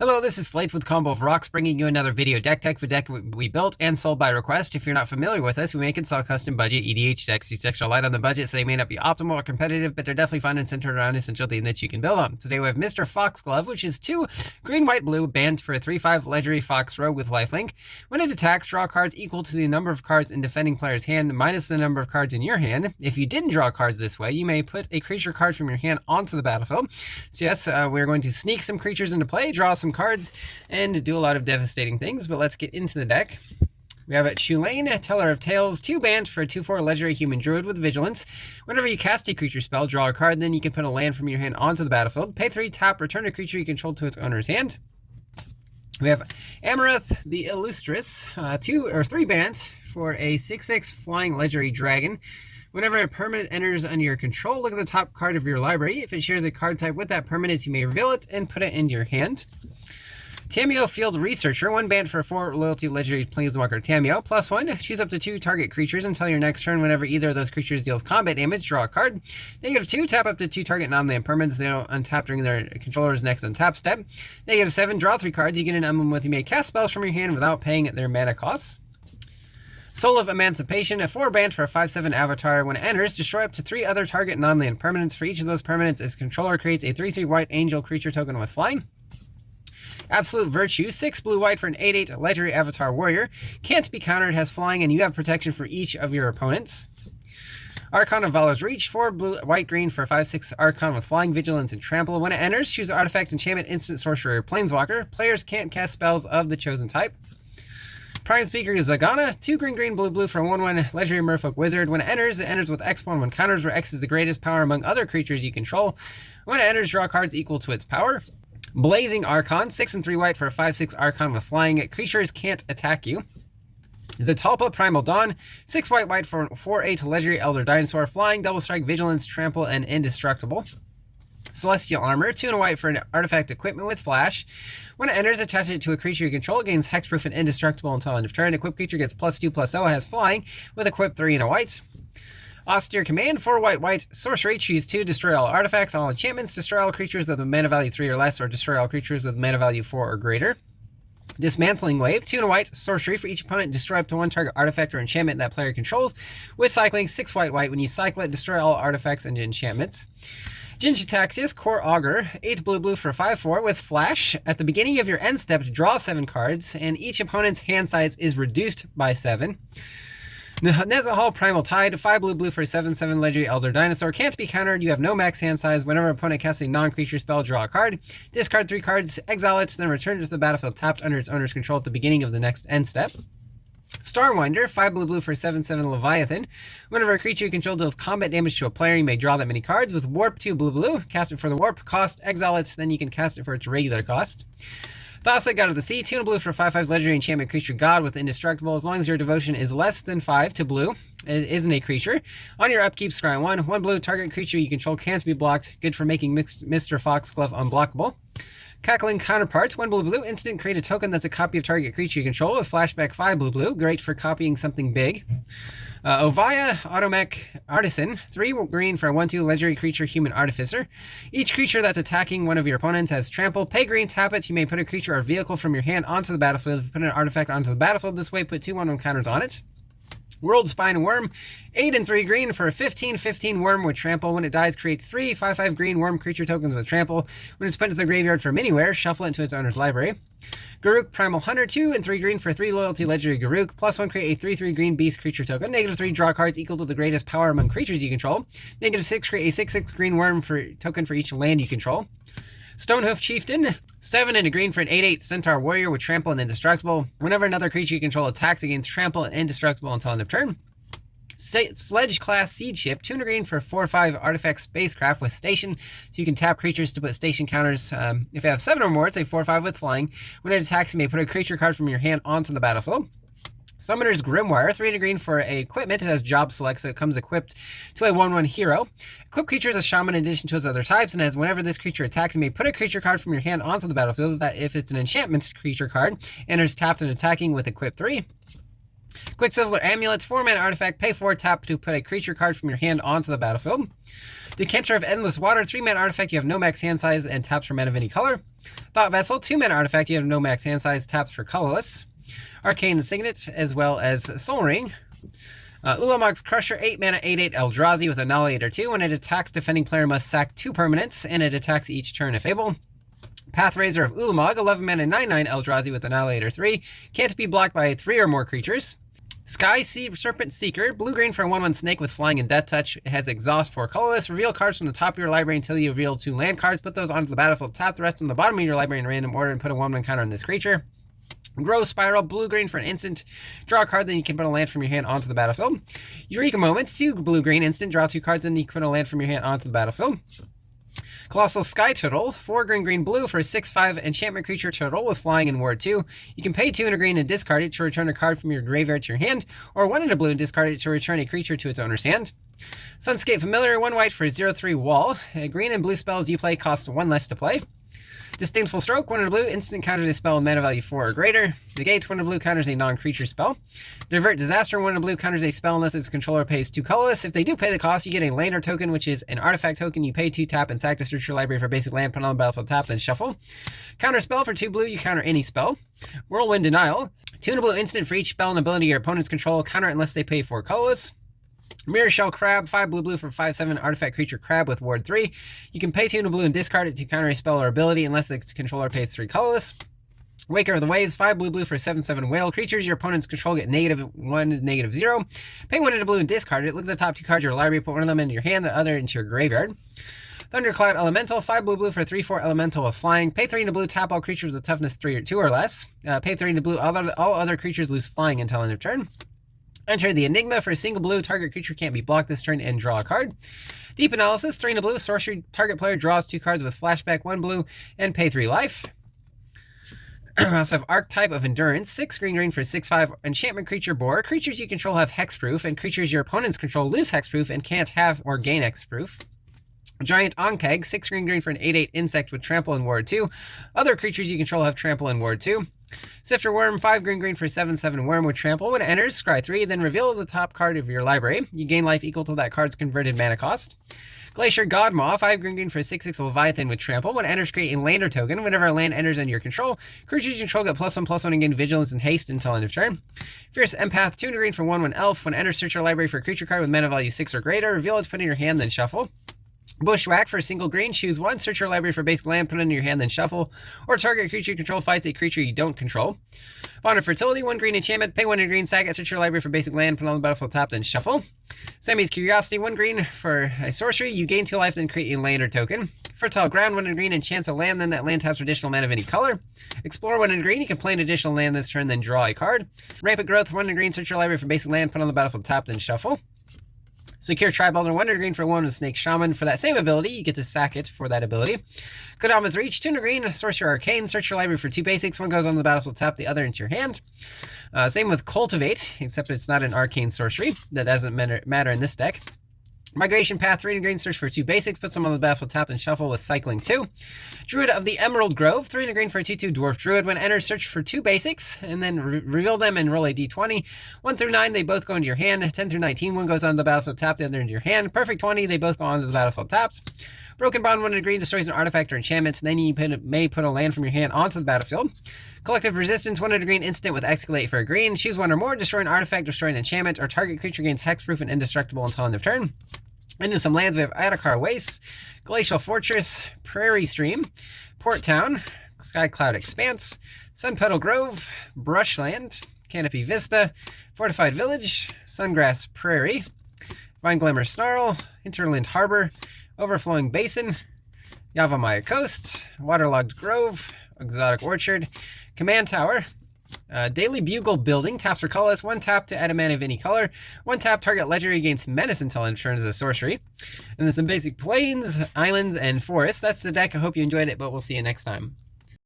Hello, this is Slate with Combo of Rocks, bringing you another video deck tech for deck we built and sold by request. If you're not familiar with us, we make and sell custom budget EDH decks. These decks are light on the budget, so they may not be optimal or competitive, but they're definitely fun and centered around essential theme that you can build on. Today we have Mr. Foxglove, which is 2 green, white, blue, banned for a 3/5 legendary Fox Rogue with lifelink. When it attacks, draw cards equal to the number of cards in defending player's hand minus the number of cards in your hand. If you didn't draw cards this way, you may put a creature card from your hand onto the battlefield. So yes, we're going to sneak some creatures into play, draw some cards, and do a lot of devastating things, but let's get into the deck. We have Tulane, Teller of Tales, 2 banned for a 2/4 legendary human druid with vigilance. Whenever you cast a creature spell, draw a card, then you can put a land from your hand onto the battlefield. Pay 3, tap, return a creature you control to its owner's hand. We have Amareth the Illustrious, 3 banned for a 6/6 flying legendary dragon. Whenever a permanent enters under your control, look at the top card of your library. If it shares a card type with that permanent, you may reveal it and put it into your hand. Tamiyo Field Researcher, 1 banned for 4 loyalty legendary planeswalker Tamiyo. +1, choose up to 2 target creatures until your next turn. Whenever either of those creatures deals combat damage, draw a card. -2, tap up to 2 target non-land permanents. They don't untap during their controller's next untap step. -7, draw 3 cards. You get an emblem with you may cast spells from your hand without paying their mana costs. Soul of Emancipation, a 4 banned for a 5/7 avatar. When it enters, destroy up to 3 other target non-land permanents. For each of those permanents, its controller creates a 3/3 white angel creature token with flying. Absolute Virtue, 6 blue-white for an 8/8 legendary avatar warrior. Can't be countered, has flying, and you have protection for each of your opponents. Archon of Valor's Reach, 4 blue, white-green for 5/6 Archon with flying, vigilance, and trample. When it enters, choose an artifact, enchantment, instant, sorcerer, or planeswalker. Players can't cast spells of the chosen type. Prime Speaker is Zagana, 2 green, blue for a 1/1 legendary merfolk wizard. When it enters with X1 counters, where X is the greatest power among other creatures you control. When it enters, draw cards equal to its power. Blazing Archon, 6 and 3 white for a 5/6 Archon with flying. Creatures can't attack you. Zatalpa Primal Dawn, 6 white for 4/8 legendary elder dinosaur, flying, double strike, vigilance, trample, and indestructible. Celestial Armor, 2 and a white for an artifact equipment with flash. When it enters, attach it to a creature you control, gains hexproof and indestructible until end of turn. Equipped creature gets +2/+0, has flying, with equip 3 and a white. Austere Command, 4 white, sorcery, choose 2, destroy all artifacts, all enchantments, destroy all creatures with a mana value 3 or less, or destroy all creatures with mana value 4 or greater. Dismantling Wave, 2 and a white, sorcery, for each opponent, destroy up to 1 target artifact or enchantment that player controls, with cycling, 6 white. When you cycle it, destroy all artifacts and enchantments. Jin-Gitaxias, Core Augur, 8 blue for 5/4 with flash. At the beginning of your end step, draw 7 cards, and each opponent's hand size is reduced by 7. Nezahal Primal Tide, 5 blue for 7/7 legendary elder dinosaur. Can't be countered, you have no max hand size. Whenever an opponent casts a non-creature spell, draw a card. Discard 3 cards, exile it, then return it to the battlefield tapped under its owner's control at the beginning of the next end step. Starwinder, 5 blue for 7/7 Leviathan. Whenever a creature you control deals combat damage to a player, you may draw that many cards. With Warp, 2 blue, cast it for the warp cost, exile it, then you can cast it for its regular cost. Thassa's God of the Sea, 2 and blue for 5/5 legendary enchantment creature god with indestructible. As long as your devotion is less than 5 to blue, it isn't a creature. On your upkeep, scry 1 blue, target creature you control can't be blocked. Good for making Mr. Foxglove unblockable. Cackling Counterparts, 1 blue, instant, create a token that's a copy of target creature you control with flashback 5 blue, great for copying something big. Ovaya Automech Artisan, 3 green for a 1/2 legendary creature human artificer. Each creature that's attacking one of your opponents has trample. Pay green, tap it. You may put a creature or vehicle from your hand onto the battlefield. If you put an artifact onto the battlefield this way, put 2 1/1 counters on it. World Spine Worm, 8 and 3 green for a 15/15 worm with trample. When it dies, creates 3 5/5 green worm creature tokens with trample. When it's put into the graveyard from anywhere, shuffle it into its owner's library. Garruk Primal Hunter, 2 and 3 green for 3 loyalty legendary Garruk. +1, create a 3/3 green beast creature token. -3, draw cards equal to the greatest power among creatures you control. -6, create a 6/6 green worm token for each land you control. Stonehoof Chieftain, 7 and a green for an 8/8 Centaur Warrior with trample and indestructible. Whenever another creature you control attacks, against trample and indestructible until end of turn. Sledge Class Seed Ship, 2 and a green for 4/5 artifact spacecraft with station, so you can tap creatures to put station counters. If you have 7 or more, it's a 4/5 with flying. When it attacks, you may put a creature card from your hand onto the battlefield. Summoner's Grimoire, 3 and a green for a equipment. It has job select, so it comes equipped to a 1/1 hero. Equipped creature is a shaman in addition to its other types, and as whenever this creature attacks, you may put a creature card from your hand onto the battlefield. That if it's an enchantment creature card, enters tapped and attacking with equip 3. Quicksilver Amulet, 4-mana artifact, pay 4, tap to put a creature card from your hand onto the battlefield. Decanter of Endless Water, 3-mana artifact, you have no max hand size and taps for mana of any color. Thought Vessel, 2-mana artifact, you have no max hand size, taps for colorless. Arcane Signet, as well as Soul Ring. Ulamog's Crusher, 8-mana, 8/8 Eldrazi with Annihilator 2. When it attacks, defending player must sack 2 permanents, and it attacks each turn if able. Pathrazor of Ulamog, 11-mana, 9/9 Eldrazi with Annihilator 3. Can't be blocked by 3 or more creatures. Sky Serpent Seeker, blue-green for a 1/1 snake with flying and death touch. It has exhaust for colorless. Reveal cards from the top of your library until you reveal 2 land cards. Put those onto the battlefield. Tap the rest on the bottom of your library in random order and put a 1/1 counter on this creature. Growth Spiral, blue-green for an instant. Draw a card, then you can put a land from your hand onto the battlefield. Eureka Moment, 2 blue-green instant. Draw 2 cards, then you can put a land from your hand onto the battlefield. Colossal Sky Turtle, 4 green-blue for a 6/5 enchantment creature turtle with flying and ward 2. You can pay 2 and a green and discard it to return a card from your graveyard to your hand, or 1 and a blue and discard it to return a creature to its owner's hand. Sunscape Familiar, 1 white for a 0/3 wall. Green and blue spells you play cost 1 less to play. Disdainful Stroke, 1 and a blue, instant counters a spell with mana value 4 or greater. Negates, 1 and a blue, counters a non-creature spell. Divert Disaster, 1 and a blue, counters a spell unless its controller pays 2 colorless. If they do pay the cost, you get a Lander token, which is an artifact token. You pay 2, tap, and sack to search your library for basic land, put on the battlefield, tap, then shuffle. Counter spell for 2 blue, you counter any spell. Whirlwind Denial, 2 and a blue, instant for each spell and ability your opponents control, counter unless they pay 4 colorless. Mirror Shell Crab, 5 blue for 5/7 artifact creature crab with ward 3. You can pay 2 and a blue and discard it to counter a spell or ability unless its controller pays 3 colorless. Waker of the Waves, 5 blue for 7/7 whale. Creatures your opponent's control get -1, -0. Pay 1 and a blue and discard it. Look at the top 2 cards of your library, put one of them into your hand, the other into your graveyard. Thundercloud Elemental, 5 blue for 3/4 elemental with flying. Pay 3 and a blue, tap all creatures with toughness 3 or 2 or less. Pay 3 and a blue, all other creatures lose flying until end of turn. Enter the Enigma for a single blue, target creature can't be blocked this turn, and draw a card. Deep Analysis, 3 and a blue, sorcery, target player draws 2 cards with flashback, 1 blue, and pay 3 life. We also have Archetype of Endurance, 6 green for 6/5 enchantment creature boar. Creatures you control have hexproof, and creatures your opponents control lose hexproof and can't have or gain hexproof. Giant Onkeg, 6 green for an 8/8 insect with trample and ward 2. Other creatures you control have trample and ward 2. Sifter Worm, 5 green for 7/7 worm with trample. When it enters, scry 3, then reveal the top card of your library. You gain life equal to that card's converted mana cost. Glacier Godmaw, 5 green for 6/6 Leviathan with trample. When it enters, create a Lander token. Whenever a land enters under your control, creatures you control get +1/+1 and gain vigilance and haste until end of turn. Fierce Empath, 2 green for 1/1 elf. When it enters, search your library for a creature card with mana value 6 or greater. Reveal it, put it in your hand, then shuffle. Bushwhack for a single green, choose 1, search your library for basic land, put it in your hand, then shuffle. Or target creature you control fights a creature you don't control. Bond of Fertility, 1 green enchantment, pay 1 and green, sack it, search your library for basic land, put it on the battlefield, tap, then shuffle. Sammy's Curiosity, 1 green for a sorcery, you gain 2 life, then create a Lander token. Fertile Ground, 1 and green, enchants a land, then that land taps for additional mana of any color. Explore, 1 and green, you can play an additional land this turn, then draw a card. Rampant Growth, 1 and green, search your library for basic land, put it on the battlefield, tap, then shuffle. Secure Tribe Elder, 1 green for 1 with Snake Shaman. For that same ability, you get to sack it for that ability. Kodama's Reach, 2 green, Sorcerer Arcane. Search your library for 2 basics. 1 goes on the battlefield, tap the other into your hand. Same with Cultivate, except it's not an arcane sorcery. That doesn't matter in this deck. Migration Path, 3 green, search for 2 basics. Put some on the battlefield, tap and shuffle with Cycling 2. Druid of the Emerald Grove, 3 green for a 2/2 Dwarf Druid. When enters, search for 2 basics, and then reveal them and roll a d20. 1 through 9, they both go into your hand. 10 through 19, 1 goes on the battlefield, tap the other into your hand. Perfect 20, they both go onto the battlefield, tapped. Broken Bond, 1 green, destroys an artifact or enchantment. Then you may put a land from your hand onto the battlefield. Collective Resistance, 1 green, instant with Escalate for a green. Choose 1 or more, destroy an artifact, destroy an enchantment, or target creature gains hexproof and indestructible until end of turn. Into some lands, we have Adakar Wastes, Glacial Fortress, Prairie Stream, Port Town, Sky Cloud Expanse, Sunpetal Grove, Brushland, Canopy Vista, Fortified Village, Sungrass Prairie, Vine Glimmer Snarl, Interland Harbor, Overflowing Basin, Yavamaya Coast, Waterlogged Grove, Exotic Orchard, Command Tower, Daily Bugle Building, taps for colorless, 1 tap to add a mana of any color, 1 tap, target legendary gains menace until end turn as a sorcery. And then some basic plains, islands, and forests. That's the deck. I hope you enjoyed it, but we'll see you next time.